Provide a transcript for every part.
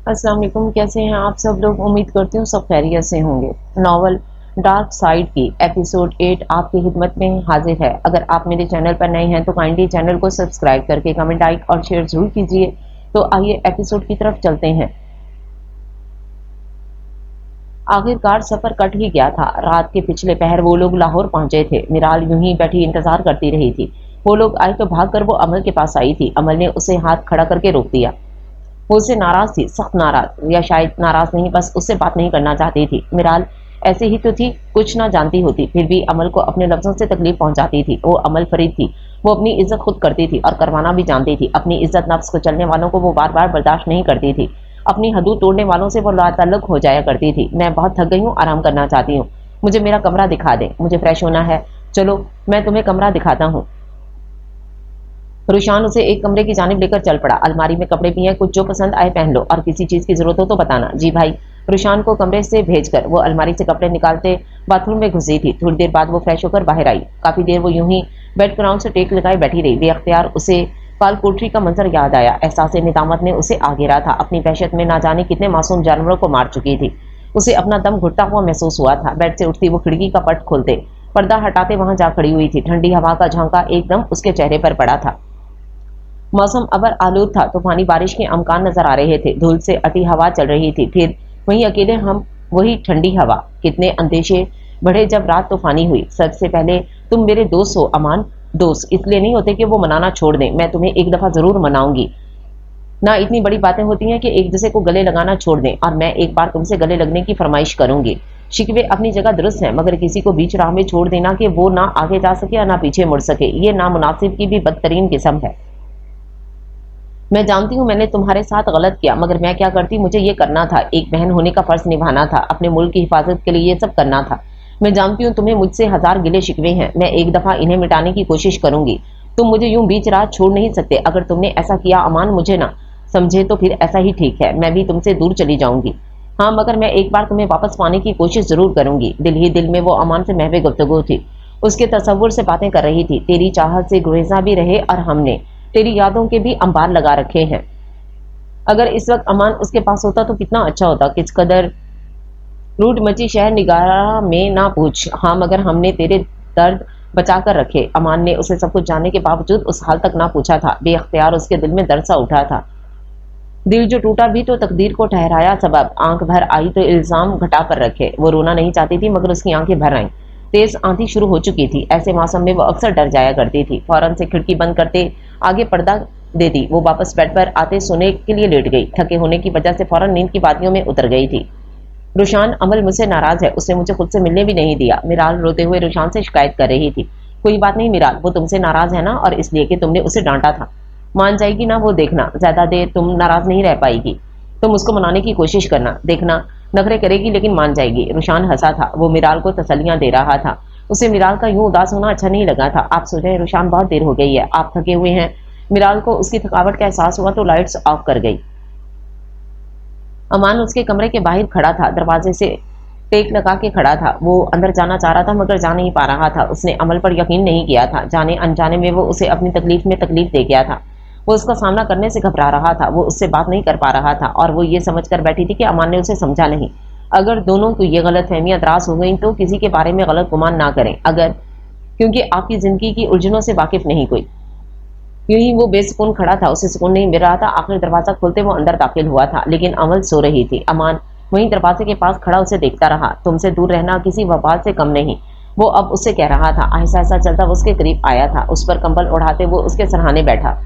अस्सलाम वालेकुम। कैसे हैं आप सब लोग? उम्मीद करती हूँ सब खैरियत से होंगे। नावल डार्क साइड की एपिसोड 8 आपकी खिदमत में हाजिर है। अगर आप मेरे चैनल पर नए हैं तो काइंडली चैनल को सब्सक्राइब करके कमेंट, लाइक और शेयर जरूर कीजिए। तो आइए एपिसोड की तरफ चलते हैं। आखिरकार सफर कट ही गया था। रात के पिछले पहर वो लोग लाहौर पहुंचे थे। मिराल यूं ही बैठी इंतजार करती रही थी। वो लोग आए तो भागकर वो अमल के पास आई थी। अमल ने उसे हाथ खड़ा करके रोक दिया। वो उससे नाराज थी, सख्त नाराज, या शायद नाराज नहीं, बस उससे बात नहीं करना चाहती थी। मिराल ऐसे ही तो थी, कुछ ना जानती होती, फिर भी अमल को अपने लफ्जों से तकलीफ पहुंचाती थी। वो अमल फरीद थी। वो अपनी इज्जत खुद करती थी और करवाना भी जानती थी। अपनी इज्जत नफ्स को चलने वालों को वो बार बार बर्दाश्त नहीं करती थी। अपनी हदूद तोड़ने वालों से वो लाताल्लुक हो जाया करती थी। मैं बहुत थक गई हूँ, आराम करना चाहती हूँ, मुझे मेरा कमरा दिखा दे, मुझे फ्रेश होना है, चलो मैं तुम्हें कमरा दिखाता हूँ। रुशान उसे एक कमरे की जानिब लेकर चल पड़ा। अलमारी में कपड़े भी हैं, कुछ जो पसंद आए पहन लो, और किसी चीज की जरूरत हो तो बताना। जी भाई। रुशान को कमरे से भेजकर वो अलमारी से कपड़े निकालते बाथरूम में घुसी थी। थोड़ी देर बाद वो फ्रेश होकर बाहर आई। काफी देर वो यूं ही बेड ग्राउंड से टेक लगाए बैठी रही। बेअख्तियार उसे काल कोठरी का मंजर याद आया। एहसास निदामत ने उसे आ घेरा था। अपनी वहशत में ना जाने कितने मासूम जानवरों को मार चुकी थी। उसे अपना दम घुटता हुआ महसूस हुआ था। बेड से उठती वो खिड़की का पट खोलते, पर्दा हटाते वहां जा खड़ी हुई थी। ठंडी हवा का झोंका एकदम उसके चेहरे पर पड़ा था। मौसम अबर आलूद था। तूफानी बारिश के अमकान नजर आ रहे थे। धूल से अटी हवा चल रही थी। फिर वहीं अकेले हम, वही ठंडी हवा। कितने अंदेशे बढ़े जब रात तूफानी हुई। सबसे पहले तुम मेरे दोस्त हो अमान। दोस्त इसलिए नहीं होते कि वो मनाना छोड़ दें। मैं तुम्हें एक दफा जरूर मनाऊंगी ना। इतनी बड़ी बातें होती हैं कि एक दूसरे को गले लगाना छोड़ दें, और मैं एक बार तुमसे गले लगने की फरमाइश करूंगी। शिकवे अपनी जगह दुरुस्त हैं, मगर किसी को बीच राह में छोड़ देना कि वो ना आगे जा सके या ना पीछे मुड़ सके, ये नामुनासिब की भी बदतरीन किस्म है। मैं जानती हूँ मैंने तुम्हारे साथ गलत किया, मगर मैं क्या करती, मुझे ये करना था। एक बहन होने का फर्ज निभाना था। अपने मुल्क की हिफाजत के लिए ये सब करना था। मैं जानती हूँ तुम्हें मुझसे हजार गिले शिकवे हैं। मैं एक दफा इन्हें मिटाने की कोशिश करूंगी। तुम मुझे यूं बीच राह छोड़ नहीं सकते। अगर तुमने ऐसा किया अमान, मुझे ना समझे तो फिर ऐसा ही ठीक है। मैं भी तुमसे दूर चली जाऊंगी। हाँ, मगर मैं एक बार तुम्हें वापस पाने की कोशिश जरूर करूंगी। दिल ही दिल में वो अमान से महवे गुफ्तगू थी। उसके तसव्वुर से बातें कर रही थी। तेरी चाहत से गुरेजा भी रहे और हमने तेरी यादों के भी अंबार लगा रखे हैं। अगर इस वक्त अमान उसके पास होता तो कितना अच्छा होता। किस कदर रूट मची शहर निगारा में ना पूछ। हाँ, मगर हमने तेरे दर्द बचा कर रखे। अमान ने उसे सब कुछ जानने के बावजूद उस हाल तक ना पूछा था। बेअख्तियार उसके दिल में दर्द सा उठा था। दिल जो टूटा भी तो तकदीर को ठहराया सबब। आंख भर आई तो इल्जाम घटा कर रखे। वो रोना नहीं चाहती थी, मगर उसकी आंखें भर आईं। तेज आंधी शुरू हो चुकी थी। ऐसे मौसम में वो अक्सर डर जाया करती थी। फौरन से खिड़की बंद करते आगे पर्दा दे दी। वो वापस बेड पर आते सोने के लिए लेट गई। थके होने की वजह से फौरन नींद की वादियों में उतर गई थी। रुशान अमल मुझसे नाराज है, उसने मुझे खुद से मिलने भी नहीं दिया। मिराल रोते हुए रुशान से शिकायत कर रही थी। कोई बात नहीं मिराल, वो तुमसे नाराज है ना, और इसलिए कि तुमने उसे डांटा था। मान जाएगी ना वो, देखना। ज्यादा देर तुम नाराज नहीं रह पाएगी। तुम उसको मनाने की कोशिश करना, देखना नखरे करेगी लेकिन मान जाएगी। रुशान हंसा था। वो मिराल को तसल्लियां दे रहा था। उसे मिराल का यूं उदास होना अच्छा नहीं लगा था। आप सोचे रुशान, बहुत देर हो गई है, आप थके हुए हैं। मिराल को उसकी थकावट का एहसास हुआ तो लाइट्स ऑफ कर गई। अमान उसके कमरे के बाहर खड़ा था। दरवाजे से टेक लगा के खड़ा था। वो अंदर जाना चाह रहा था मगर जा नहीं पा रहा था। उसने अमल पर यकीन नहीं किया था। जाने अनजाने में वो उसे अपनी तकलीफ में तकलीफ दे गया था। वो उसका सामना करने से घबरा रहा था। वो उससे बात नहीं कर पा रहा था, और वो ये समझ कर बैठी थी कि अमान ने उसे समझा नहीं। अगर दोनों को ये गलत फहमियां दराज हो गई तो किसी के बारे में गलत गुमान ना करें। अगर, क्योंकि आपकी जिंदगी की उलझनों से वाकिफ नहीं कोई। यूं ही वो बेसुकून खड़ा था। उसे सुकून नहीं मिल रहा था। आखिर दरवाजा खोलते वो अंदर दाखिल हुआ था, लेकिन अमल सो रही थी। अमान वहीं दरवाजे के पास खड़ा उसे देखता रहा। तुमसे दूर रहना किसी वबाल से कम नहीं, वो अब उससे कह रहा था। आहिस्ता आहिस्ता चलता वो उसके करीब आया था। उस पर कंबल उड़ाते वो उसके सरहाने बैठा।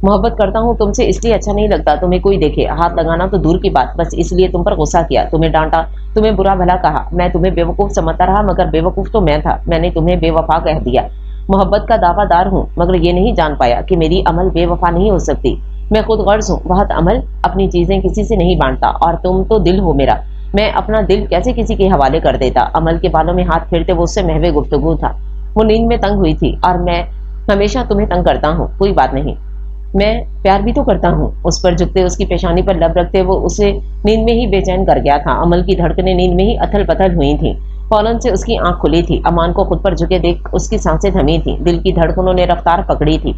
मोहब्बत करता हूँ तुमसे इसलिए अच्छा नहीं लगता तुम्हें कोई देखे। हाथ लगाना तो दूर की बात, बस इसलिए तुम पर गुस्सा किया, तुम्हें डांटा, तुम्हें बुरा भला कहा। मैं तुम्हें बेवकूफ समझता रहा, मगर बेवकूफ तो मैं था। मैंने तुम्हें बेवफा कह दिया। मोहब्बत का दावादार हूँ, मगर ये नहीं जान पाया कि मेरी अमल बेवफा नहीं हो सकती। मैं खुद गर्ज हूँ, बहुत अमल, अपनी चीजें किसी से नहीं बांटता, और तुम तो दिल हो मेरा। मैं अपना दिल कैसे किसी के हवाले कर देता। अमल के बालों में हाथ फेरते वो उससे महवे गुफ्तगू था। वो नींद में तंग हुई थी, और मैं हमेशा तुम्हें तंग करता हूँ। कोई बात नहीं, मैं प्यार भी तो करता हूँ। उस पर झुकते, उसकी पेशानी पर लब रखते वो उसे नींद में ही बेचैन कर गया था। अमल की धड़कनें नींद में ही अथल पथल हुई थी। फौरन से उसकी आंख खुली थी। अमान को खुद पर झुके देख उसकी सांसें थमी थी। दिल की धड़कनों ने रफ्तार पकड़ी थी।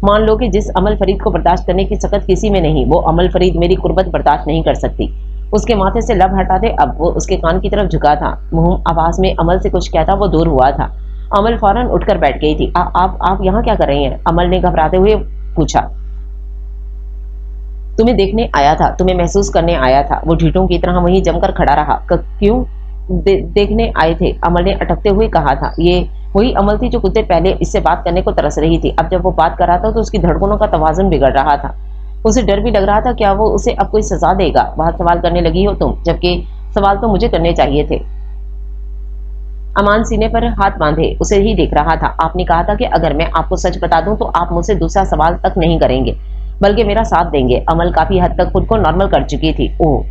मान लो कि जिस अमल फरीद को बर्दाश्त करने की सकत किसी में नहीं, वो अमल फरीद मेरी कुर्बत बर्दाश्त नहीं कर सकती। उसके माथे से लब हटा दे। अब वो उसके कान की तरफ झुका था। मुंह आवाज में अमल से कुछ कहता वो दूर हुआ था। अमल फौरन उठकर बैठ गई थी। आप यहाँ क्या कर रही हैं? अमल ने घबराते हुए पूछा। तुम्हें देखने आया था, तुम्हें महसूस करने आया था। वो ढीठों की तरह वहीं जमकर खड़ा रहा। क्यों देखने आए थे? अमल ने अटकते हुए कहा था। ये वही अमल थी जो कुछ देर पहले इससे बात करने को तरस रही थी। अब जब वो बात कर रहा था तो उसकी धड़कनों का तवाजुन बिगड़ रहा था। उसे डर भी लग रहा था, क्या वो उसे अब कोई सजा देगा? बहुत सवाल करने लगी हो तुम, जबकि सवाल तो मुझे करने चाहिए थे। अमान सीने पर हाथ बांधे उसे ही देख रहा था। आपने कहा था कि अगर मैं आपको सच बता दूं तो आप मुझसे दूसरा सवाल तक नहीं करेंगे, बल्कि मेरा साथ देंगे। अमल काफी हद तक खुद को नॉर्मल कर चुकी थी। ओह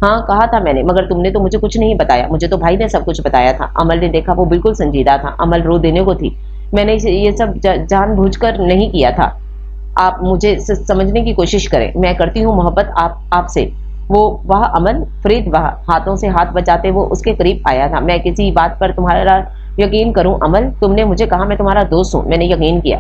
हाँ, कहा था मैंने, मगर तुमने तो मुझे कुछ नहीं बताया। मुझे तो भाई ने सब कुछ बताया था। अमल ने देखा वो बिल्कुल संजीदा था। अमल रो देने को थी। मैंने ये सब जानबूझकर नहीं किया था। आप मुझे समझने की कोशिश करें। मैं करती हूँ मोहब्बत आपसे। वो वह अमल फरीद वह हाथों से हाथ बचाते वो उसके करीब आया था। मैं किसी बात पर तुम्हारा यकीन करूं अमल? तुमने मुझे कहा मैं तुम्हारा दोस्त हूं, मैंने यकीन किया।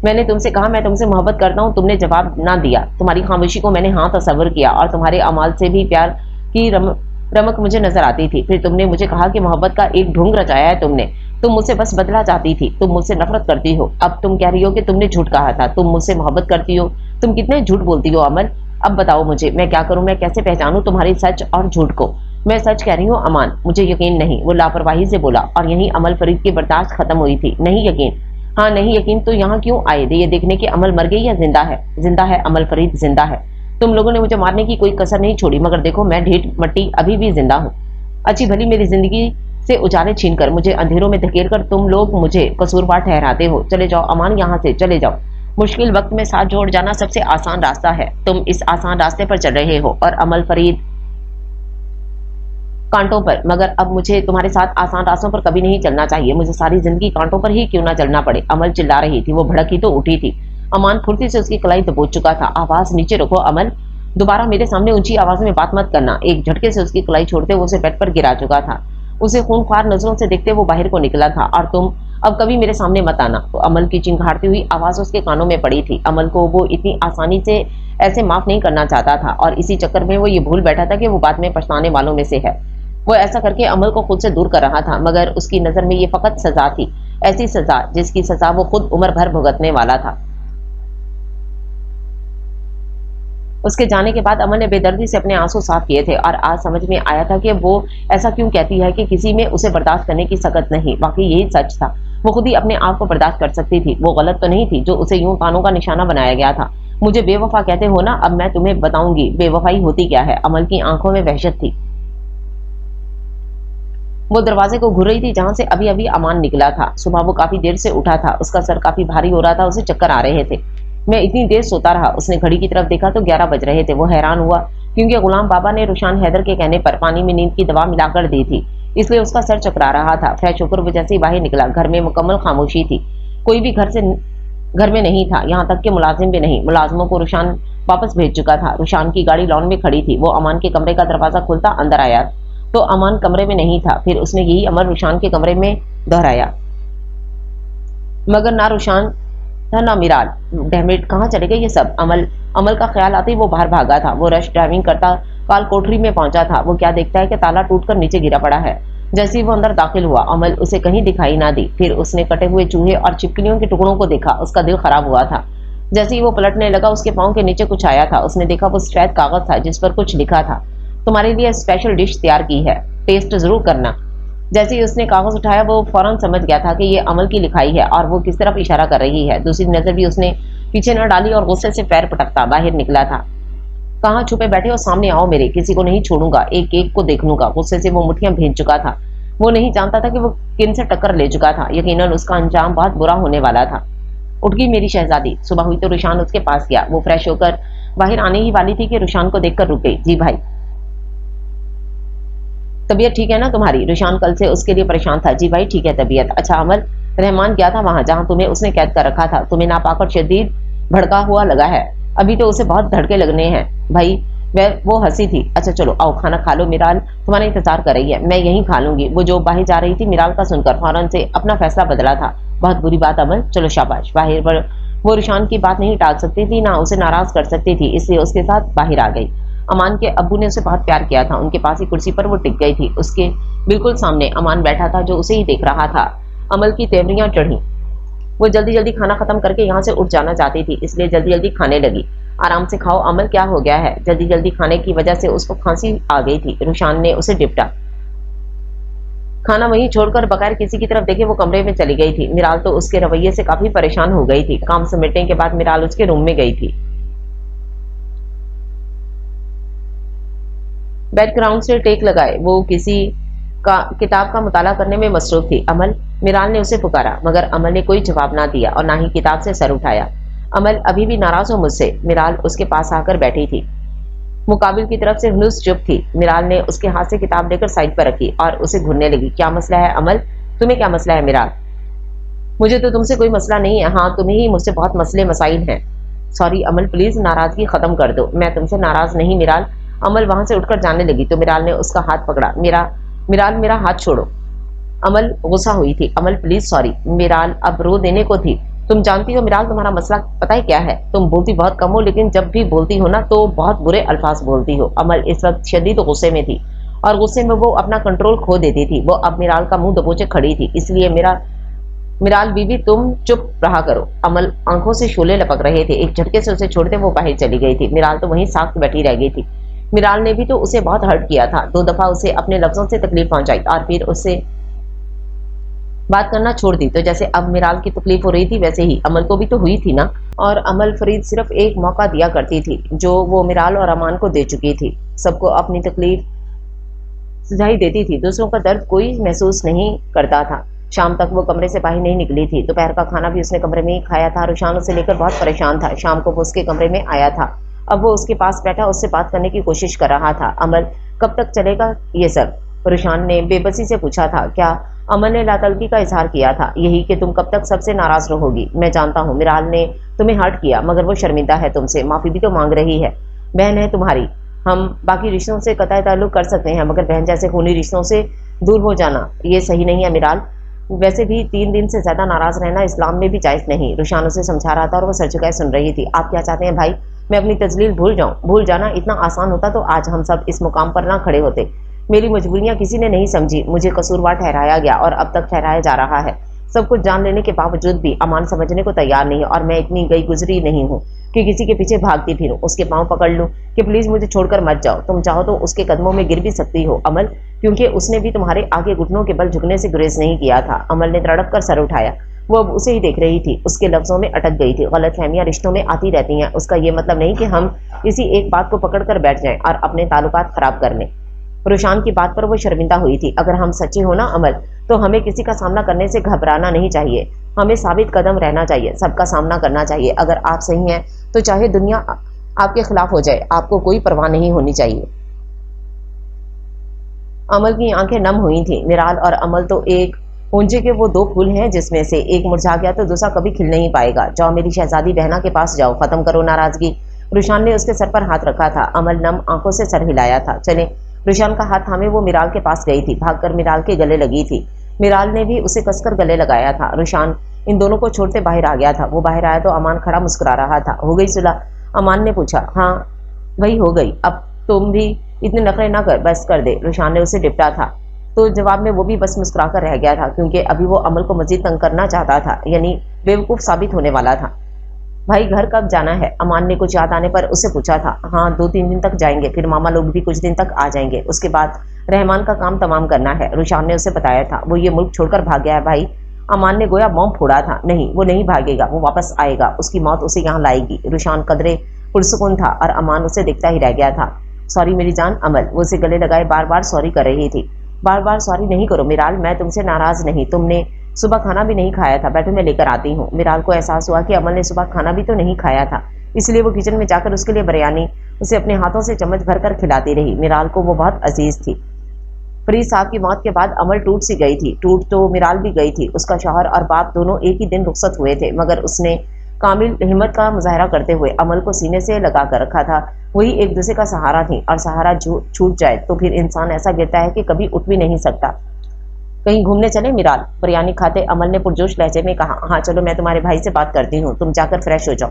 मैंने तुमसे कहा मैं तुमसे मोहब्बत करता हूं, तुमने जवाब ना दिया। तुम्हारी खामोशी को मैंने हाँ तस्वर किया और तुम्हारे अमाल से भी प्यार की रमक मुझे नजर आती थी। फिर तुमने मुझे कहा कि मोहब्बत का एक ढोंग रचाया है तुमने। तुम मुझसे बस बदला चाहती थी। तुम मुझसे नफरत करती हो। अब तुम कह रही हो कि तुमने झूठ कहा था। तुम मुझसे मोहब्बत करती हो। तुम कितने झूठ बोलती हो अमल? अब बताओ मुझे, मैं क्या करूं? मैं कैसे पहचानूं तुम्हारी सच और झूठ को? मैं सच कह रही हूँ अमान, मुझे यकीन नहीं। वो लापरवाही से बोला और यहीं अमल फरीद की बर्दाश्त खत्म हुई थी। नहीं यकीन? हाँ नहीं यकीन तो यहाँ क्यों आए थे? ये देखने की अमल मर गई या जिंदा है? जिंदा है अमल फरीद, जिंदा है। तुम लोगों ने मुझे मारने की कोई कसर नहीं छोड़ी, मगर देखो मैं ढीठ मट्टी अभी भी जिंदा हूँ। अच्छी भली मेरी जिंदगी से उजाले छीनकर मुझे अंधेरों में धकेल कर तुम लोग मुझे कसूरवार ठहराते हो। चले जाओ अमान, यहाँ से चले जाओ। मुश्किल वक्त में साथ जोड़ जाना सबसे आसान रास्ता है। तुम इस आसान रास्ते पर चल रहे हो और अमल फरीद कांटों पर। मगर अब मुझे तुम्हारे साथ आसान रास्तों पर कभी नहीं चलना चाहिए। मुझे सारी जिंदगी कांटों पर ही क्यों ना चलना पड़े। अमल चिल्ला रही थी। वो भड़की तो उठी थी। अमान फुर्ती से उसकी कलाई दबोच चुका था। आवाज नीचे रखो अमल, दोबारा मेरे सामने ऊंची आवाज में बात मत करना। एक झटके से उसकी कलाई छोड़ते वो उसे बेड पर गिरा चुका था। उसे खूनख्वार नजरों से देखते वो बाहर को निकला था। और तुम अब कभी मेरे सामने मत आना। तो अमल की चिंगारती हुई आवाज उसके कानों में पड़ी थी। अमल को वो इतनी आसानी से ऐसे माफ नहीं करना चाहता था और इसी चक्कर में वो ये भूल बैठा था कि वो बाद में पछताने वालों में से है। वो ऐसा करके अमल को खुद से दूर कर रहा था, मगर उसकी नजर में ये फकत सजा थी। ऐसी सजा जिसकी सजा वो खुद उम्र भर भुगतने वाला था। उसके जाने के बाद अमन ने बेदर्दी से अपने आंसू साफ किए थे और आज समझ में आया था कि वो ऐसा क्यों कहती है कि किसी में उसे बर्दाश्त करने की सकत नहीं। वाकई यही सच था। वो खुद ही अपने आप को बर्दाश्त कर सकती थी। वो गलत तो नहीं थी जो उसे यूं कानों का निशाना बनाया गया था। मुझे बेवफा कहते हो ना, अब मैं तुम्हें बताऊंगी बेवफाई होती क्या है। अमल की आंखों में वहशत थी। वो दरवाजे को घूर रही थी जहां से अभी अभी अमान निकला था। सुबह वो काफी देर से उठा था। उसका सर काफी भारी हो रहा था। उसे चक्कर आ रहे थे। मैं इतनी देर सोता रहा। उसने घड़ी की तरफ देखा तो 11 बज रहे थे। वो हैरान हुआ क्योंकि गुलाम बाबा ने रुशान हैदर के कहने पर पानी में नींद की दवा मिलाकर दी थी, इसलिए उसका सर चकरा रहा था। फ्रेश होकर वो जैसे ही बाहर निकला, घर में मुकम्मल खामोशी थी। कोई भी घर में नहीं था, यहाँ तक कि मुलाजिम भी नहीं। मुलाजिमों को रुशान वापस भेज चुका था। रुशान की गाड़ी लॉन में खड़ी थी। वो अमान के कमरे का दरवाजा खुलता अंदर आया तो अमान कमरे में नहीं था। फिर उसने यही अमल रुशान के कमरे में दोहराया, मगर ना रुशान था ना मिराल। डैमेट, कहाँ चले गए ये सब? अमल का ख्याल आते ही वो बाहर भागा था। वो रश ड्राइविंग करता काल कोठरी में पहुंचा था। वो क्या देखता है कि ताला टूटकर नीचे गिरा पड़ा है। जैसे ही वो अंदर दाखिल हुआ, अमल उसे कहीं दिखाई ना दी। फिर उसने कटे हुए चूहे और छिपकलियों के टुकड़ों को देखा। उसका दिल खराब हुआ था। जैसे ही वो पलटने लगा, उसके पाँव के नीचे कुछ आया था। उसने देखा वो सफेद कागज था जिस पर कुछ लिखा था, तुम्हारे लिए स्पेशल डिश तैयार की है, टेस्ट जरूर करना। जैसे ही उसने कागज उठाया, वो फौरन समझ गया था कि ये अमल की लिखाई है और वो किस तरफ इशारा कर रही है। दूसरी नजर भी उसने पीछे न डाली और गुस्से से पैर पटकता बाहर निकला था। कहाँ छुपे बैठे हो? सामने आओ मेरे, किसी को नहीं छोड़ूंगा, एक एक को देख लूंगा। गुस्से से वो मुठ्ठियां भींच चुका था। वो नहीं जानता था कि वो किन से टक्कर ले चुका था। यकीनन उसका अंजाम बहुत बुरा होने वाला था। उठ गई मेरी शहजादी। सुबह हुई तो रुशान उसके पास गया। वो फ्रेश होकर बाहर आने ही वाली थी कि रुशान को देखकर रुक गई। जी भाई, तबीयत ठीक है ना तुम्हारी? रुशान कल से उसके लिए परेशान था। जी भाई ठीक है तबीयत। अच्छा अमल, रहमान गया था वहां जहां तुम्हें उसने कैद कर रखा था। तुम्हें नापाक शदीद भड़का हुआ लगा है। अभी तो उसे बहुत धड़के लगने हैं भाई। वो हंसी थी। अच्छा चलो आओ खाना खा लो, मिराल तुम्हारा इंतजार कर रही है। मैं यहीं खा लूंगी। वो जो बाहर जा रही थी, मिराल का सुनकर फौरन से अपना फैसला बदला था। बहुत बुरी बात अमल, चलो शाबाश। बाहर पर वो रुशान की बात नहीं टाल सकती थी, ना उसे नाराज कर सकती थी, इसलिए उसके साथ बाहर आ गई। अमान के अब्बू ने उसे बहुत प्यार किया था। उनके पास ही कुर्सी पर वो टिक गई थी। उसके बिल्कुल सामने अमान बैठा था, जो उसे ही देख रहा था। अमल की तेवरियां चढ़ी। वो जल्दी जल्दी खाना खत्म करके यहाँ से उठ जाना चाहती थी, इसलिए जल्दी जल्दी खाने लगी। आराम से खाओ अमल, क्या हो गया है? जल्दी जल्दी खाने की वजह से उसको खांसी आ गई थी। रुशान ने उसे डिपटा। खाना वहीं छोड़कर बगैर किसी की तरफ देखे वो कमरे में चली गई थी। मिराल तो उसके रवैये से काफी परेशान हो गई थी। काम समेटने के बाद मिराल उसके रूम में गई थी। बैकग्राउंड से टेक लगाए वो किसी का किताब का मुताला करने में मसरूफ थी। अमल, मिराल ने उसे पुकारा, मगर अमल ने कोई जवाब ना दिया और ना ही किताब से सर उठाया। अमल, अभी भी नाराज हो मुझसे? मिराल उसके पास आकर बैठी थी। मुकाबिल की तरफ से हुनूस चुप थी। मिराल ने उसके हाथ से किताब लेकर साइड पर रखी और उसे घूरने लगी। क्या मसला है अमल? तुम्हें क्या मसला है मिराल? मुझे तो तुमसे कोई मसला नहीं है। हाँ, तुम्हें ही मुझसे बहुत मसले मसाइल हैं। सॉरी अमल, प्लीज नाराजगी खत्म कर दो। मैं तुमसे नाराज नहीं मिराल। अमल वहां से उठकर जाने लगी तो मिराल ने उसका हाथ पकड़ा। मिराल मेरा हाथ छोड़ो। अमल गुस्सा हुई थी। अमल प्लीज सॉरी। मिराल अब रो देने को थी। तुम जानती हो मिराल, तुम्हारा मसला पता है क्या है? तुम बोलती बहुत कम हो, लेकिन जब भी बोलती हो ना तो बहुत बुरे अल्फाज बोलती हो। अमल इस वक्त शदीद गुस्से में थी और गुस्से में वो अपना कंट्रोल खो देती थी। वो अब मिराल का मुंह दबोचे खड़ी थी। इसलिए मिराल बीबी तुम चुप रहा करो। अमल आंखों से शोले लपक रहे थे। एक झटके से उसे छोड़ते वो बाहर चली गई थी। मिराल तो वहीं साख्त बैठी रह गई थी। मिराल ने भी तो उसे बहुत हर्ट किया था। 2 दफा उसे अपने लफ्जों से तकलीफ पहुंचाई और फिर उससे बात करना छोड़ दी। तो जैसे अब मिराल की तकलीफ हो रही थी, वैसे ही अमल को भी तो हुई थी ना। और अमल फरीद सिर्फ एक मौका दिया करती थी, जो वो मिराल और अमान को दे चुकी थी। सबको अपनी तकलीफ सुझाई देती थी, दूसरों का दर्द कोई महसूस नहीं करता था। शाम तक वो कमरे से बाहर नहीं निकली थी। दोपहर का खाना भी उसने कमरे में ही खाया था। रुशान उसे लेकर बहुत परेशान था। शाम को वो उसके कमरे में आया था। अब वो उसके पास बैठा उससे बात करने की कोशिश कर रहा था। अमल, कब तक चलेगा ये सब? रुशान ने बेबसी से पूछा था। क्या? अमन ने लातलगी का इजहार किया था। यही कि तुम कब तक सबसे नाराज रहोगी। मैं जानता हूँ मिराल ने तुम्हें हर्ट किया, मगर वो शर्मिंदा है तुमसे, माफी भी तो मांग रही है। बहन है तुम्हारी। हम बाकी रिश्तों से कतई ताल्लुक कर सकते हैं, मगर बहन जैसे खूनी रिश्तों से दूर हो जाना ये सही नहीं है मिराल। वैसे भी 3 दिन से ज्यादा नाराज रहना इस्लाम में भी जायज नहीं। रुशान उसे समझा रहा था और वो सर झुकाए सुन रही थी। आप क्या चाहते हैं भाई? मैं अपनी तजलील भूल जाऊं? भूल जाना इतना आसान होता तो आज हम सब इस मुकाम पर ना खड़े होते। मेरी मजबूरियां किसी ने नहीं समझी, मुझे कसूरवार ठहराया गया और अब तक ठहराया जा रहा है। सब कुछ जान लेने के बावजूद भी अमान समझने को तैयार नहीं और मैं इतनी गई गुजरी नहीं हूँ कि किसी के पीछे भागती फिरूं, उसके पांव पकड़ लूं कि प्लीज मुझे छोड़कर मत जाओ। तुम चाहो तो उसके कदमों में गिर भी सकती हो अमल, क्योंकि उसने भी तुम्हारे आगे घुटनों के बल झुकने से गुरेज नहीं किया था। अमल ने तड़प कर सर उठाया। वो अब उसे ही देख रही थी। उसके लफ्जों में अटक गई थी। गलतफहमियां रिश्तों में आती रहती हैं। उसका ये मतलब नहीं कि हम किसी एक बात को पकड़ कर बैठ जाएं और अपने ताल्लुकात खराब कर लें। रुशान की बात पर वो शर्मिंदा हुई थी। अगर हम सच्चे हो ना अमल, तो हमें किसी का सामना करने से घबराना नहीं चाहिए। हमें साबित कदम रहना चाहिए, सबका सामना करना चाहिए। अगर आप सही हैं तो चाहे दुनिया आपके खिलाफ हो जाए, आपको कोई परवाह नहीं होनी चाहिए। अमल की आंखें नम हुई थी। मिराल और अमल तो एक पूंजे के वो 2 फूल हैं, जिसमें से एक मुरझा गया तो दूसरा कभी खिल नहीं पाएगा। जाओ मेरी शहजादी बहना के पास जाओ, खत्म करो नाराजगी। रुशान ने उसके सर पर हाथ रखा था। अमल नम आंखों से सर हिलाया था। चले। रुशान का हाथ थामे वो मिराल के पास गई थी। भागकर मिराल के गले लगी थी। मिराल ने भी उसे कसकर गले लगाया था। रुशान इन दोनों को छोड़ते बाहर आ गया था। वो बाहर आया तो अमान खड़ा मुस्कुरा रहा था। हो गई सुलह? अमान ने पूछा। हाँ वही हो गई। अब तुम भी इतने नखरे ना कर, बस कर दे। रुशान ने उसे डिपटा था तो जवाब में वो भी बस मुस्कुरा कर रह गया था, क्योंकि अभी वो अमल को मजीद तंग करना चाहता था, यानी बेवकूफ साबित होने वाला था। भाई घर कब जाना है? अमान ने कुछ याद आने पर उससे पूछा था। हाँ 2-3 दिन तक जाएंगे, फिर मामा लोग भी कुछ दिन तक आ जाएंगे। उसके बाद रहमान का काम तमाम करना है। रुशान ने उसे बताया था। वो ये मुल्क छोड़कर भाग गया है भाई। अमान ने गोया बॉम्ब फोड़ा था। नहीं, वो नहीं भागेगा, वो वापस आएगा। उसकी मौत उसे यहाँ लाएगी। रुशान कदरे पुरसुकून था और अमान उसे देखता ही रह गया था। सॉरी मेरी जान। अमल वो उसे गले लगाए बार बार सॉरी कर रही थी। बार बार सॉरी नहीं करो मिराल, मैं तुमसे नाराज नहीं। तुमने सुबह खाना भी नहीं खाया था। बैठो मैं लेकर आती हूँ। मिराल को एहसास हुआ कि अमल ने सुबह खाना भी तो नहीं खाया था, इसलिए वो किचन में जाकर उसके लिए बिरयानी उसे अपने हाथों से चम्मच भरकर खिलाती रही। मिराल को वो बहुत अजीज थी। फरीद साहब की मौत के बाद अमल टूट सी गई थी। टूट तो मिराल भी गई थी। उसका शौहर और बाप दोनों एक ही दिन रुखसत हुए थे, मगर उसने कामिल हिम्मत का मुजाहरा करते हुए अमल को सीने से लगा कर रखा था। वही एक दूसरे का सहारा थी, और सहारा छूट जाए तो फिर इंसान ऐसा गिरता है कि कभी उठ भी नहीं सकता। कहीं घूमने चले मिराल? बिरयानी खाते अमल ने पुरजोश लहजे में कहा। हाँ चलो, मैं तुम्हारे भाई से बात करती हूँ, तुम जाकर फ्रेश हो जाओ।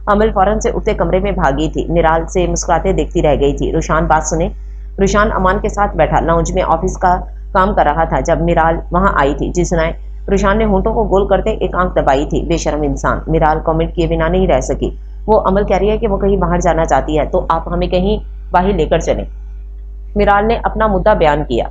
अमल फौरन से उठते कमरे में भागी थी। मिराल से मुस्कुराते देखती रह गई थी। रुशान बात सुने। रुशान अमान के साथ बैठा लाउंज में ऑफिस का काम कर रहा था जब मिराल वहां आई थी। जी सुनाए। रुशान ने होंठों को गोल करते एक आंख दबाई थी। बेशर्म इंसान। मिराल कमेंट किए बिना नहीं रह सकी। वो अमल कह रही है कि वो कहीं बाहर जाना चाहती है, तो आप हमें कहीं बाहर लेकर चलें। मिराल ने अपना मुद्दा बयान किया।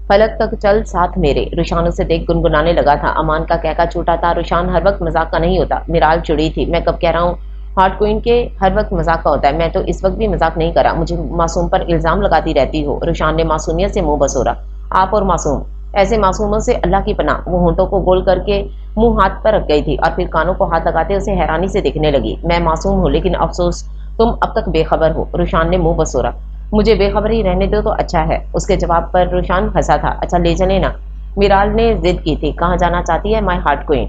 फलक तक चल साथ मेरे। रुशान उसे देख गुनगुनाने लगा था। अमान का कहका छूटा था। रुशान हर वक्त मजाक का नहीं होता। मिराल चिड़ी थी। मैं कब कह रहा हूँ हार्ट क्वीन के हर वक्त मजाक का होता है। मैं तो इस वक्त भी मजाक नहीं करा। मुझे मासूम पर इल्जाम लगाती रहती हो। रुशान ने मासूमियत से मुंह बसोरा। आप और मासूम, ऐसे मासूमों से अल्लाह की पनाह। वो होंठों को गोल करके मुंह हाथ पर रख गई थी और फिर कानों को हाथ लगाते उसे हैरानी से देखने लगी। मैं मासूम हूँ, लेकिन अफसोस तुम अब तक बेखबर हो। रुशान ने मुंह बसोरा। मुझे बेखबर ही रहने दो तो अच्छा है। उसके जवाब पर रुशान हंसा था। अच्छा ले चले ना। मिराल ने जिद की थी। कहाँ जाना चाहती है माय हार्ट क्वीन?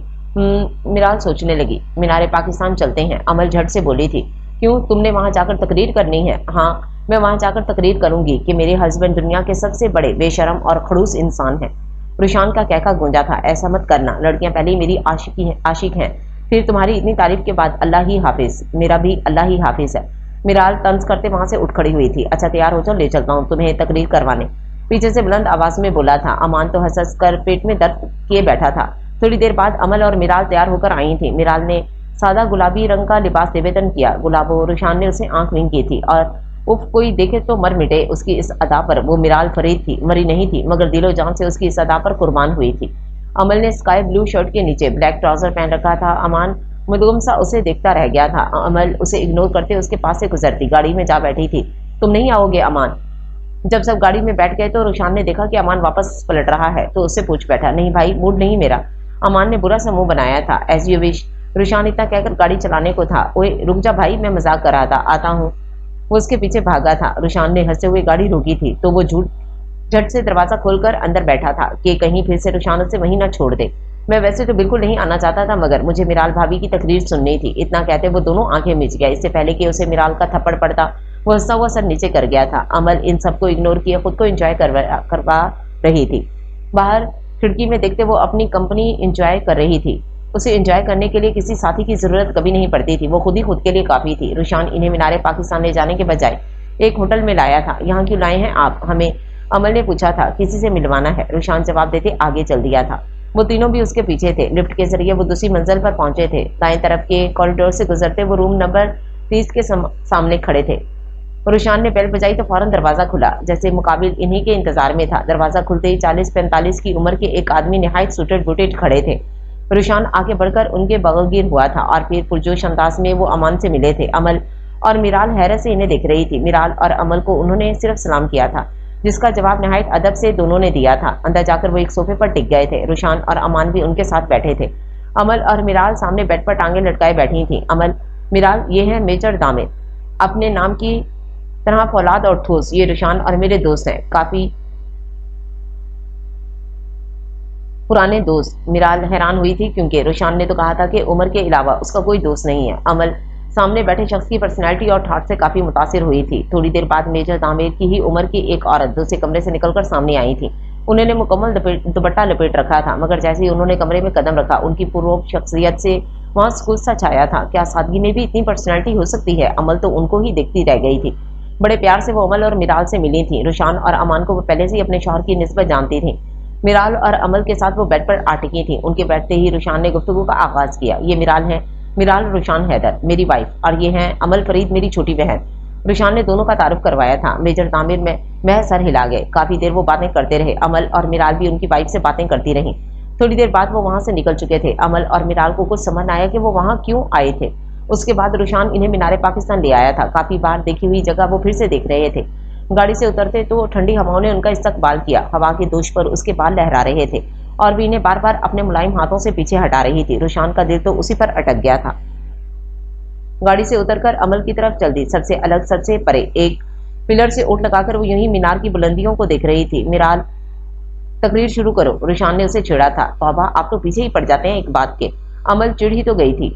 मिराल सोचने लगी। मीनारे पाकिस्तान चलते हैं। अमल झट से बोली थी। क्यों, तुमने वहां जाकर तकरीर करनी है? हाँ, मैं वहां जाकर तकरीर करूंगी कि मेरे हस्बैंड दुनिया के सबसे बड़े बेशरम और खड़ूस इंसान हैं। रुशान का कहका गूंजा था। ऐसा मत करना, लड़कियां पहले ही मेरी आशिक हैं, फिर तुम्हारी इतनी तारीफ के बाद अल्लाह ही हाफिज। मेरा भी अल्लाह ही हाफिज है। मिराल तंज करते वहां से उठ खड़ी हुई थी। अच्छा तैयार हो जाओ, ले चलता हूँ तुम्हें तकरीर करवाने। पीछे से बुलंद आवाज में बोला था। अमान तो हंस हंस कर पेट में दर्द किए बैठा था। थोड़ी देर बाद अमल और मिराल तैयार होकर आई थी। मिराल ने सादा गुलाबी रंग का लिबास निवेदन किया। गुलाबो, रुशान ने उसे आंख विंग की थी और उफ, कोई देखे तो मर मिटे उसकी इस अदा पर। वो मिराल फरीद थी, मरी नहीं थी, मगर दिलो जान से उसकी इस अदा पर कुर्बान हुई थी। अमल ने स्काई ब्लू शर्ट के नीचे ब्लैक ट्राउजर पहन रखा था। अमान मुदगम सा उसे देखता रह गया था। अमल उसे इग्नोर करते उसके पास से गुजरती गाड़ी में जा बैठी थी। तुम नहीं आओगे अमान? जब सब गाड़ी में बैठ गए तो रुशान ने देखा कि अमान वापस पलट रहा है तो उससे पूछ बैठा। नहीं भाई, मूड नहीं मेरा। अमान ने बुरा सा मुंह बनाया था। As you wish. रुशान इतना कहकर गाड़ी चलाने को था। ओए रुक जा भाई, मैं मजाक कर रहा था, आता हूँ। वो उसके पीछे भागा था। रुशान ने हंसते हुए गाड़ी रोकी थी तो वो झट से दरवाजा खोलकर अंदर बैठा था कि कहीं फिर से रुशान उसे वहीं ना छोड़ दे। मैं वैसे तो बिल्कुल नहीं आना चाहता था, मगर मुझे मिराल भाभी की तकरीर सुननी थी। इतना कहते वो दोनों आंखें मिच गया। इससे पहले कि उसे मिराल का थप्पड़ पड़ता, वो हंसता हुआ सर नीचे कर गया था। अमल इन सबको इग्नोर किए खुद को एंजॉय करवा रही थी। बाहर खिड़की में देखते वो अपनी कंपनी एंजॉय कर रही थी। उसे एंजॉय करने के लिए किसी साथी की जरूरत कभी नहीं पड़ती थी। वो खुद ही खुद के लिए काफी थी। रुशान इन्हें मीनारे पाकिस्तान ले जाने के बजाय एक होटल में लाया था। यहाँ क्यों लाए हैं आप हमें? अमल ने पूछा था। किसी से मिलवाना है, रुशान जवाब देते आगे चल दिया था। वो तीनों भी उसके पीछे थे। लिफ्ट के जरिए वो दूसरी मंजिल पर पहुंचे थे। दाएं तरफ के कॉरिडोर से गुजरते वो रूम नंबर 30 के सामने खड़े थे। रुशान ने बेल बजाई तो फौरन दरवाजा खुला, जैसे मुकाबिल इन्हीं के इंतजार में था। दरवाजा खुलते ही 40-45 की उम्र के एक आदमी निहायत सूटेड बूटेड खड़े थे। रुशान आगे बढ़कर उनके बगलगिर हुआ था और फिर पुरजोश अंदाज में वो अमान से मिले थे। अमल और मिराल हैरत से इन्हें देख रही थी। मिराल और अमल को उन्होंने सिर्फ सलाम किया था, जिसका जवाब निहायत अदब से दोनों ने दिया था। अंदर जाकर वो एक सोफे पर टिक गए थे। रुशान और अमान भी उनके साथ बैठे थे। अमल और मिराल सामने बेड पर टांगे लटकाए बैठी थी। अमल, मिराल, ये है मेजर दामिद, अपने नाम की तरह फौलाद और ठोस। ये रुशान और मेरे दोस्त हैं, काफी पुराने दोस्त। मिराल हैरान हुई थी क्योंकि रुशान ने तो कहा था कि उम्र के अलावा उसका कोई दोस्त नहीं है। अमल सामने बैठे शख्स की पर्सनैलिटी और ठाट से काफी मुतासिर हुई थी। थोड़ी देर बाद मेजर दामेद की ही उम्र की एक औरत दूसरे कमरे से निकलकर सामने आई थी। उन्होंने मुकम्मल दुपट्टा लपेट रखा था, मगर जैसे ही उन्होंने कमरे में कदम रखा उनकी पूर्व शख्सियत से वहां सुकून सा छाया था। क्या सादगी में भी इतनी पर्सनैलिटी हो सकती है? अमल तो उनको ही देखती रह गई थी। बड़े प्यार से वो अमल और मिराल से मिली थी। रुशान और अमान को वो पहले से ही अपने शौहर की निस्बत जानती थी। मिराल और अमल के साथ वो बेड पर आ टिकी थी। उनके बैठते ही रुशान ने गुफ्तगू का आगाज किया। ये मिराल है, मिराल रुशान हैदर मेरी वाइफ, और ये हैं अमल फरीद मेरी छोटी बहन। रुशान ने दोनों का तारुफ करवाया था। मेजर तामिर में वह सर हिला गए। काफी देर वो बातें करते रहे। अमल और मिराल भी उनकी वाइफ से बातें करती रहीं। थोड़ी देर बाद वो वहां से निकल चुके थे। अमल और मिराल को कुछ समझ आया कि वो वहां क्यों आए थे। उसके बाद रुशान इन्हें मीनारे पाकिस्तान ले आया था। काफी बार देखी हुई जगह वो फिर से देख रहे थे। गाड़ी से उतरते तो ठंडी हवाओं ने उनका इस्तकबाल किया। हवा के दोष पर उसके बाल लहरा रहे थे और भी इन्हें बार बार अपने मुलायम हाथों से पीछे हटा रही थी। रुशान का दिल तो उसी पर अटक गया था। गाड़ी से उतरकर अमल की तरफ चल दी। सबसे अलग, सबसे परे एक पिलर से ओट लगाकर वो यूं ही मीनार की बुलंदियों को देख रही थी। मिराल, तकरीर शुरू करो, रुशान ने उसे छेड़ा था। तौबा, आप तो पीछे ही पड़ जाते हैं एक बात के। अमल चिढ़ ही तो गई थी।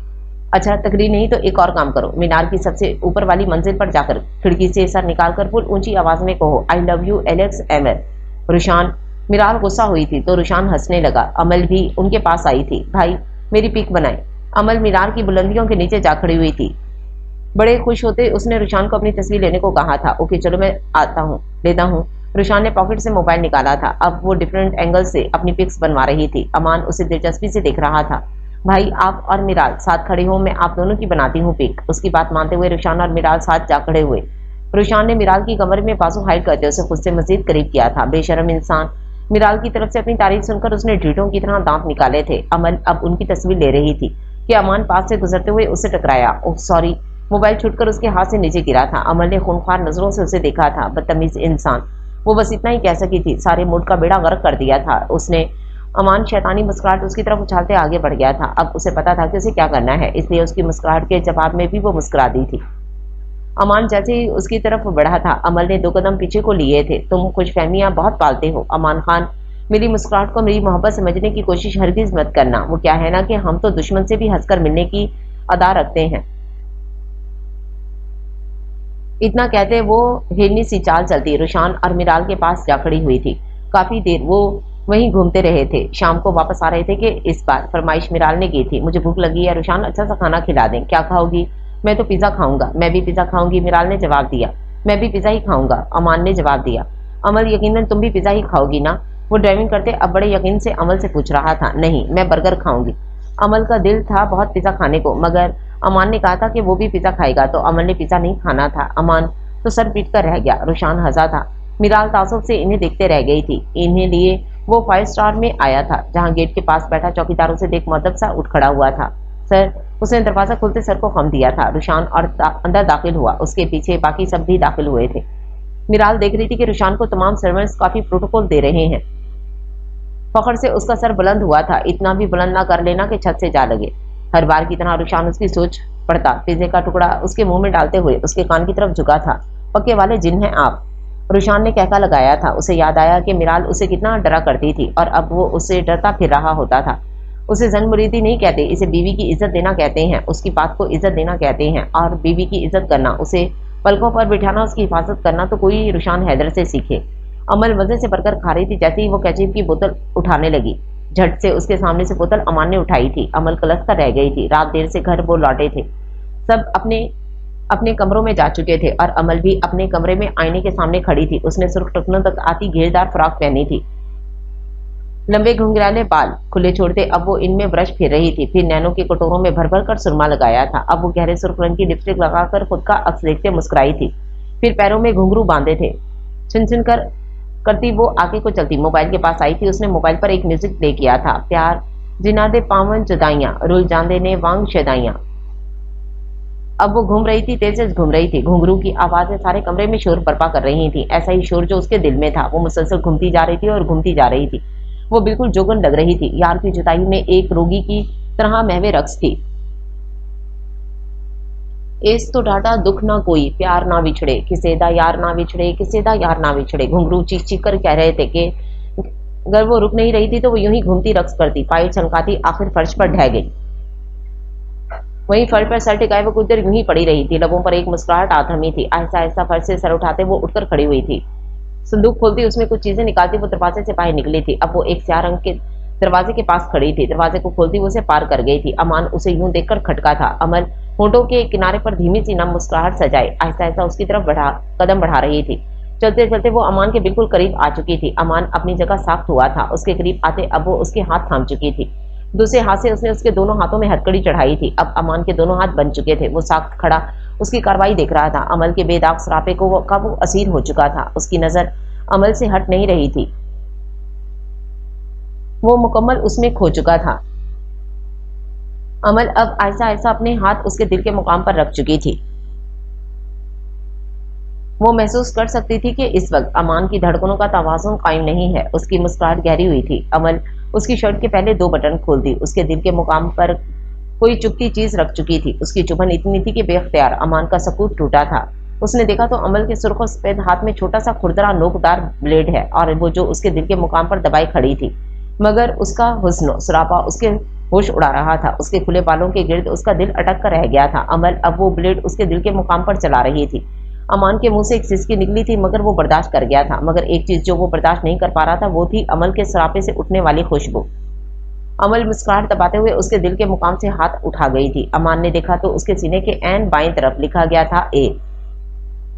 अच्छा तकरीर नहीं तो एक और काम करो, मीनार की सबसे ऊपर वाली मंजिल पर जाकर खिड़की से सर निकालकर फुल ऊंची आवाज में कहो, आई लव यू एलेक्स एमर। रुशान। मिराल गुस्सा हुई थी तो रुशान हंसने लगा। अमल भी उनके पास आई थी। भाई मेरी पिक बनाए। अमल मीनार की बुलंदियों के नीचे जा खड़ी हुई थी। बड़े खुश होते उसने रुशान को अपनी तस्वीर लेने को कहा था। ओके चलो मैं आता हूँ, लेता हूँ। रुशान ने पॉकेट से मोबाइल निकाला था। अब वो डिफरेंट एंगल से अपनी पिक्स बनवा रही थी। अमान उसे दिलचस्पी से देख रहा था। भाई आप और मिराल साथ खड़े हो, मैं आप दोनों की बनाती हूँ पिक। उसकी बात मानते हुए रुशान और मिराल साथ जा खड़े हुए। रुशान ने मिराल की कमर में बाजू हाइड करते उसे खुद से मजीद करीब किया था। बेशरम इंसान। मिराल की तरफ से अपनी तारीफ सुनकर उसने ढीठों की तरह दांत निकाले थे। अमल अब उनकी तस्वीर ले रही थी कि अमान पास से गुजरते हुए उससे टकराया। Oh sorry. मोबाइल छूटकर उसके हाथ से नीचे गिरा था। अमल ने खूनख्वार नजरों से उसे देखा था। बदतमीज इंसान। वो बस इतना ही कह सकी थी। सारे मूड का बेड़ा गर्क कर दिया था उसने। अमान शैतानी मुस्कुराहट उसकी तरफ उछालते आगे बढ़ गया था। अब उसे पता था कि उसे क्या करना है, इसलिए उसकी मुस्कुराहट के जवाब में भी वो मुस्कुरा दी थी। अमान जैसे ही उसकी तरफ बढ़ा था, अमल ने 2 कदम पीछे को लिए थे। तुम खुशफहमियां बहुत पालते हो अमान खान। मेरी मुस्कुराहट को मेरी मोहब्बत समझने की कोशिश हरगिज मत करना। वो क्या है ना कि हम तो दुश्मन से भी हंसकर मिलने की अदा रखते हैं। इतना कहते वो हिरनी सी चाल चलती रुशान और मिराल के पास जा खड़ी हुई थी। काफी देर वो वहीं घूमते रहे थे। शाम को वापस आ रहे थे कि इस बार फरमाइश मिराल ने की थी, मुझे भूख लगी है रुशान, अच्छा सा खाना खिला दें। क्या खाओगी? मैं तो पिज्जा खाऊंगा। मैं भी पिज्जा खाऊंगी, मिराल ने जवाब दिया। मैं भी पिज्जा ही खाऊंगा, अमान ने जवाब दिया। अमल यकीनन तुम भी पिज्जा ही खाओगी ना? वो ड्राइविंग करते अब बड़े यकीन से अमल से पूछ रहा था। नहीं, मैं बर्गर खाऊंगी। अमल का दिल था बहुत पिज्जा खाने को, मगर अमान ने कहा था कि वो भी पिज्जा खाएगा तो अमल ने पिज्जा नहीं खाना था। अमान तो सर पीट कर रह गया। रुशान हंसा था। मिराल तासुब से इन्हें देखते रह गई थी। इन्हें लिए वो 5 स्टार में आया था, जहां गेट के पास बैठा चौकीदार उसे देख मदद सा उठ खड़ा हुआ था। सर। उसने दरवाजा खुलते सर को खम दिया था। रुशान और अंदर दाखिल हुआ। उसके पीछे बाकी सब भी दाखिल हुए थे। मिराल देख रही थी कि रुशान को तमाम सर्वेंट्स काफी प्रोटोकॉल दे रहे हैं। फखर से उसका सर बुलंद हुआ था। इतना भी बुलंद ना कर लेना कि छत से जा लगे। हर बार की तरह रुशान उसकी सोच पड़ता पिज्जे का टुकड़ा उसके मुंह में डालते हुए उसके कान की तरफ झुका था। पक्के वाले जिन हैं आप। रुशान ने कहका लगाया था। उसे याद आया कि मिराल उसे कितना डरा करती थी और अब वो उससे डरता फिर रहा होता था। उसे जन मुरीदी नहीं कहते, इसे बीवी की इज्जत देना कहते हैं। उसकी बात को इज्जत देना कहते हैं। और बीवी की इज्जत करना, उसे पलकों पर बिठाना, उसकी हिफाजत करना तो कोई रुशान हैदर से सीखे। अमल मजे से भरकर खा रही थी। जैसे ही वो कैचीप की बोतल उठाने लगी, झट से उसके सामने से बोतल अमान ने उठाई थी। अमल कलस कर रह गई थी। रात देर से घर वो लौटे थे। सब अपने अपने कमरों में जा चुके थे और अमल भी अपने कमरे में आईने के सामने खड़ी थी। उसने सुर्ख टुकनों तक आती घेरदार फ्रॉक पहनी थी। लंबे घुंघराले बाल खुले छोड़ते अब वो इनमें ब्रश फेर रही थी। फिर नैनों के कटोरों में भर भर कर सुरमा लगाया था। अब वो गहरे सुर्ख रंग की लिपस्टिक लगाकर खुद का अक्स देखते मुस्कुराई थी। फिर पैरों में घुंघरू बांधे थे। सुन सुन कर करती वो आगे को चलती मोबाइल के पास आई थी। उसने मोबाइल पर एक म्यूजिक प्ले किया था। प्यार जिनादे पावन जुदाइयां रुल जांदे ने वांग शदाइयां। अब वो घूम रही थी, तेज तेज घूम रही थी। घुंघरू की आवाजें सारे कमरे में शोर बर्पा कर रही थी। ऐसा ही शोर जो उसके दिल में था। वो मुसलसल घूमती जा रही थी और घूमती जा रही थी। वो बिल्कुल जोगन लग रही थी। यार की जुताई में एक रोगी की तरह महवे रक्स थी। एस तो डाटा दुख ना कोई, प्यार ना विछड़े, किसेदा यार ना विछड़े, किसेदा यार ना विछड़े। घुंघरू चीख चीख कर कह रहे थे कि अगर वो रुक नहीं रही थी तो वो यूं ही घूमती रक्स करती, पायल छलकाती, आखिर फर्श पर ढह गई। वहीं फर्श पर सर टिकाए वो कुछ देर यूं ही पड़ी रही थी। लबों पर एक मुस्कुराहट आथमी थी। आहिस्ता आहिस्ता फर्श से सर उठाते वो उठकर खड़ी हुई थी। संदूक खोलती, उसमें कुछ चीजें निकालती वो दरवाजे से बाहर निकली थी। अब वो एक स्याह रंग के दरवाजे के पास खड़ी थी। दरवाजे को खोलती वो उसे पार कर गई थी। अमान उसे यूं देखकर खटका था। अमल होठों के किनारे पर धीमी सी नम मुस्कुराहट सजाए आहिस्ता आहिस्ता उसकी तरफ कदम बढ़ा रही थी। चलते चलते वो अमान के बिल्कुल करीब आ चुकी थी। अमान अपनी जगह साख्त हुआ था। उसके करीब आते अब वो उसके हाथ थाम चुकी थी। दूसरे हाथ से उसने उसके दोनों हाथों में हथकड़ी चढ़ाई थी। अब अमान के दोनों हाथ बन चुके थे। वो साख्त खड़ा उसकी कार्रवाई देख रहा था। अमल के बेदाग सरापे को वो असीर हो चुका था। उसकी नजर अमल से हट नहीं रही थी। वो मुकम्मल उसमें खो चुका था। अमल अब आहिस्ता आहिस्ता अपने हाथ उसके दिल के मुकाम पर रख चुकी थी। वो महसूस कर सकती थी कि इस वक्त अमान की धड़कनों का तवाज़ुन कायम नहीं है। उसकी मुस्कुराहट गहरी हुई थी। अमल उसकी शर्ट के पहले 2 बटन खोल दी। उसके दिल के मुकाम पर कोई चुभती चीज रख चुकी थी। उसकी चुभन इतनी थी कि बेख्तियार अमान का सकूत टूटा था। उसने देखा तो अमल के सुर्ख और सफेद हाथ में छोटा सा खुरदरा नोकदार ब्लेड है और वो जो उसके दिल के मुकाम पर दबाई खड़ी थी। मगर उसका हुस्न सरापा उसके होश उड़ा रहा था। उसके खुले बालों के गिर्द उसका दिल अटक कर रह गया था। अमल अब वो ब्लेड उसके दिल के मुकाम पर चला रही थी। अमान के मुंह से एक सिसकी निकली थी, मगर वो बर्दाश्त कर गया था। मगर एक चीज जो वो बर्दाश्त नहीं कर पा रहा था वो थी अमल के सरापे से उठने वाली खुशबू। अमल मुस्कुराहट दबाते हुए उसके दिल के मुकाम से हाथ उठा गई थी। अमान ने देखा तो उसके सीने के ऐन बाईं तरफ लिखा गया था ए।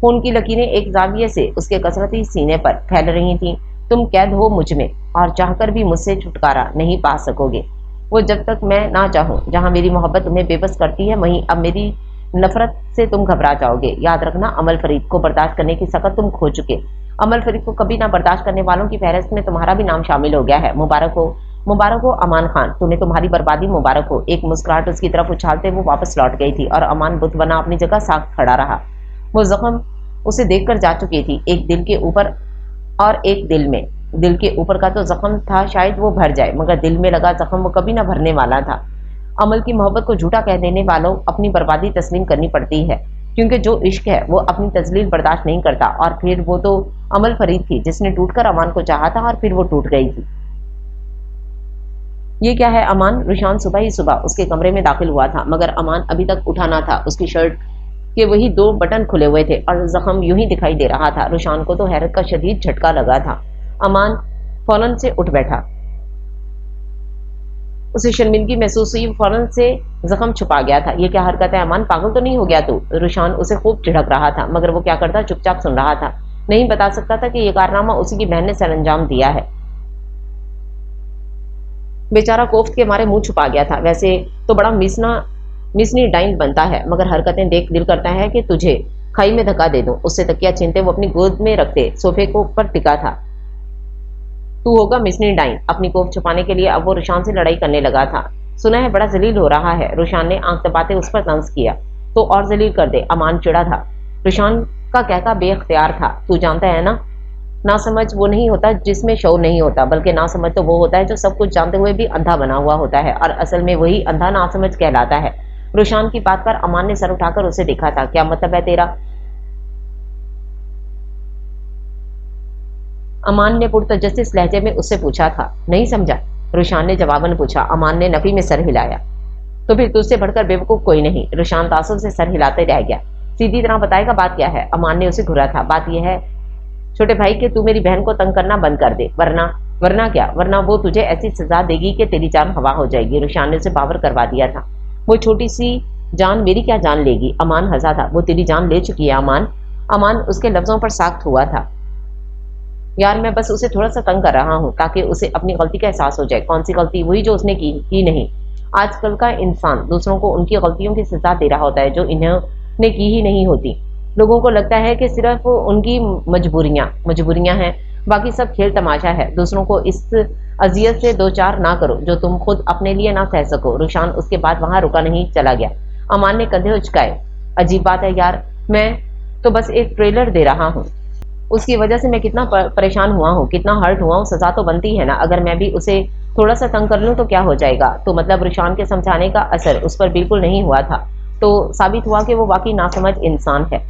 खून की लकीरें एक जाविये से उसके कसरती सीने पर फैल रही थीं। तुम कैद हो मुझ में और चाहकर भी मुझसे छुटकारा नहीं पा सकोगे। वो जब तक मैं ना चाहूं, जहां मेरी मोहब्बत तुम्हें बेबस करती है वहीं अब मेरी नफरत से तुम घबरा जाओगे। याद रखना, अमल फरीद को बर्दाश्त करने की सकत तुम खो चुके। अमल फरीद को कभी ना बर्दाश्त करने वालों की फहरिस्त में तुम्हारा भी नाम शामिल हो गया है। मुबारक हो अमान खान, तुम्हें तुम्हारी बर्बादी मुबारक हो। एक मुस्कुराहट उसकी तरफ उछालते वो वापस लौट गई थी और अमान बुत बना अपनी जगह साख खड़ा रहा। वो जख्म उसे देखकर जा चुकी थी, एक दिल के ऊपर और एक दिल में। दिल के ऊपर का तो जख्म था, शायद वो भर जाए, मगर दिल में लगा जख्म वो कभी ना भरने वाला था। अमल की मोहब्बत को झूठा कह देने वालों अपनी बर्बादी तस्लीम करनी पड़ती है, क्योंकि जो इश्क है वो अपनी तजलील बर्दाश्त नहीं करता। और फिर वो तो अमल फरीद थी जिसने टूटकर अमान को चाहा था और फिर वो टूट गई थी। ये क्या है अमान? रुशान सुबह ही सुबह उसके कमरे में दाखिल हुआ था, मगर अमान अभी तक उठा ना था। उसकी शर्ट के वही 2 बटन खुले हुए थे और जख्म यूं ही दिखाई दे रहा था। रुशान को तो हैरत का शदीद झटका लगा था। अमान फौरन से उठ बैठा। उसे शर्मिंदगी महसूस हुई। फौरन से जख्म छुपा गया था। ये क्या हरकत है अमान? पागल तो नहीं हो गया तू? रुशान उसे खूब झिड़क रहा था, मगर वो क्या करता, चुपचाप सुन रहा था। नहीं बता सकता था कि यह कारनामा उसी की बहन ने सरअंजाम दिया है। बेचारा कोफ्त के मारे मुंह छुपा गया था। वैसे तो बड़ा मिसनी डाइन बनता है, मगर हरकतें देख दिल करता है कि तुझे खाई में धक्का दे दूं। उससे तकिया छीनते वो अपनी गोद में रखते सोफे को ऊपर टिका था। तू होगा मिसनी डाइन। अपनी कोफ छुपाने के लिए अब वो रुशान से लड़ाई करने लगा था। सुना है बड़ा जलील हो रहा है। रुशान ने आंख दबाते उस पर तंज किया। तो और जलील कर दे। अमान चिड़ा था। रुशान का कहका बेख्तियार था। तू जानता है ना, ना समझ वो नहीं होता जिसमें शौर नहीं होता, बल्कि ना समझ तो वो होता है जो सब कुछ जानते हुए भी अंधा बना हुआ होता है, और असल में वही अंधा ना समझ कहलाता है। रुशान की बात पर अमान ने सर उठाकर उसे देखा था। क्या मतलब है तेरा? अमान ने पुरतजस्सिस लहजे में उससे पूछा था। नहीं समझा? रुशान ने जवाबन पूछा। अमान ने नफी में सर हिलाया। तो फिर तुझसे बढ़कर बेवकूफ कोई नहीं। रुशान तासुब से सर हिलाते रह गया। सीधी तरह बताएगा बात क्या है? अमान ने उसे घुरा था। बात यह है छोटे भाई कि तू मेरी बहन को तंग करना बंद कर दे, वरना क्या? वरना वो तुझे ऐसी सजा देगी कि तेरी जान हवा हो जाएगी। रुशान ने उसे बावर करवा दिया था। वो छोटी सी जान मेरी क्या जान लेगी? अमान हंसा था। वो तेरी जान ले चुकी है अमान। अमान उसके लफ्जों पर साख्त हुआ था। यार मैं बस उसे थोड़ा सा तंग कर रहा हूँ ताकि उसे अपनी गलती का एहसास हो जाए। कौन सी गलती? वही जो उसने की नहीं। आजकल का इंसान दूसरों को उनकी गलतियों की सजा दे रहा होता है जो इन्होंने की ही नहीं होती। लोगों को लगता है कि सिर्फ उनकी मजबूरियां हैं, बाकी सब खेल तमाशा है। दूसरों को इस अजियत से दो चार ना करो जो तुम खुद अपने लिए ना सह सको। रुशान उसके बाद वहां रुका नहीं, चला गया। अमान ने कंधे उचकाए। अजीब बात है यार, मैं तो बस एक ट्रेलर दे रहा हूँ। उसकी वजह से मैं कितना परेशान हुआ हूँ, कितना हर्ट हुआ हूँ। सजा तो बनती है ना। अगर मैं भी उसे थोड़ा सा तंग कर लूँ तो क्या हो जाएगा? तो मतलब रुशान के समझाने का असर उस पर बिल्कुल नहीं हुआ था। तो साबित हुआ कि वो वाकई नासमझ इंसान है।